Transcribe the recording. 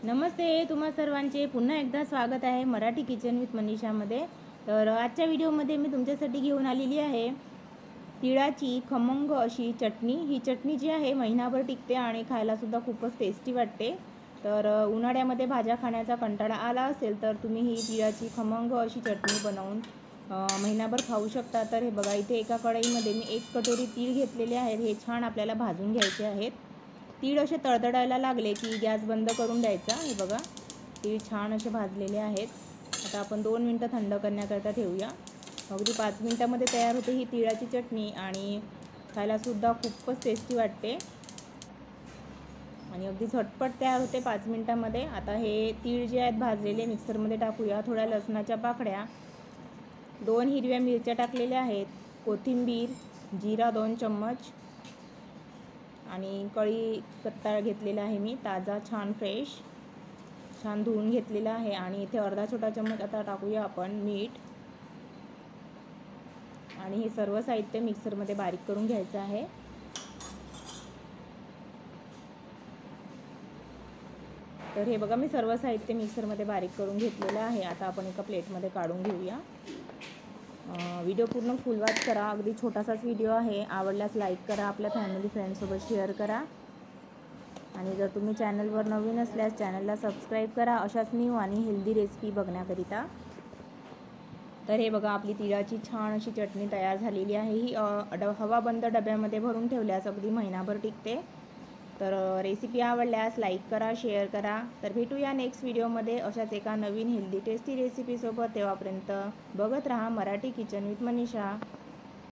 नमस्ते तुम्हा सर्वांचे पुन्हा एकदा स्वागत आहे मराठी किचन विथ मनीषामध्ये। तर आजच्या व्हिडिओमध्ये मी तुमच्यासाठी घेऊन आलेली आहे तिळाची खमंग अशी चटणी। ही चटणी जी आहे महिनाभर टिकते आणि खायलासुद्धा खूपच टेस्टी वाटते। तर उन्हाळ्यामध्ये भाज्या खाण्याचा कंटाळा आला असेल तर तुम्ही ही तिळाची खमंग अशी चटणी बनवून महिनाभर खाऊ शकता। तर हे बघा, इथे एका कढईमध्ये मी 1 कटोरी तीळ घेतलेले आहेत। हे छान आपल्याला भाजून घ्यायचे आहेत। तीळ असे तळतळायला लागले की गॅस बंद करून द्यायचा। हे बघा, तीळ छान असे भाजलेले आहेत। आता आपण 2 मिनटं थंड करण्याकरता ठेवूया। अगदी 5 मिनटामध्ये तयार होते ही तिळाची चटणी आणि खायलासुद्धा खूपच टेस्टी वाटते आणि अगदी झटपट तयार होते 5 मिनटामध्ये। आता हे तीळ जे आहेत भाजलेले मिक्सरमध्ये टाकूया। थोड्या लसणाच्या पाकळ्या, 2 हिरव्या मिरच्या टाकलेल्या आहेत, कोथिंबीर, जिरा 2 चम्मच आणि कढीपत्ता घेतलेला आहे मी ताजा, छान फ्रेश, छान धुवून घेतलेला आहे। आणि इथे अर्धा छोटा चम्मच आता टाकूया आपण मीठ आणि हे सर्व साहित्य मिक्सरमध्ये बारीक करून घ्यायचं आहे। तर हे बघा, मी सर्व साहित्य मिक्सरमध्ये बारीक करून घेतलेलं आहे। आता आपण एका प्लेटमध्ये काढून घेऊया। व्हिडिओ पूर्ण फुल वॉच करा, अगदी छोटासाच व्हिडिओ आहे। आवडल्यास लाईक करा, आपल्या फॅमिली फ्रेंड्ससोबत शेअर करा आणि जर तुम्ही चॅनलवर नवीन असल्यास चॅनलला सबस्क्राईब करा अशाच न्यू आणि हेल्दी रेसिपी बघण्याकरिता। तर हे बघा, आपली तिळाची छान अशी चटणी तयार झालेली आहे। ही हवाबंद डब्यामध्ये भरून ठेवल्यास अगदी महिनाभर टिकते। तर रेसिपी आवडल्यास लाईक करा, शेअर करा। तर भेटूया नेक्स्ट व्हिडिओमध्ये अशाच एका नवीन हेल्दी टेस्टी रेसिपीसोबत। तेव्हापर्यंत बघत राहा मराठी किचन विथ मनीषा।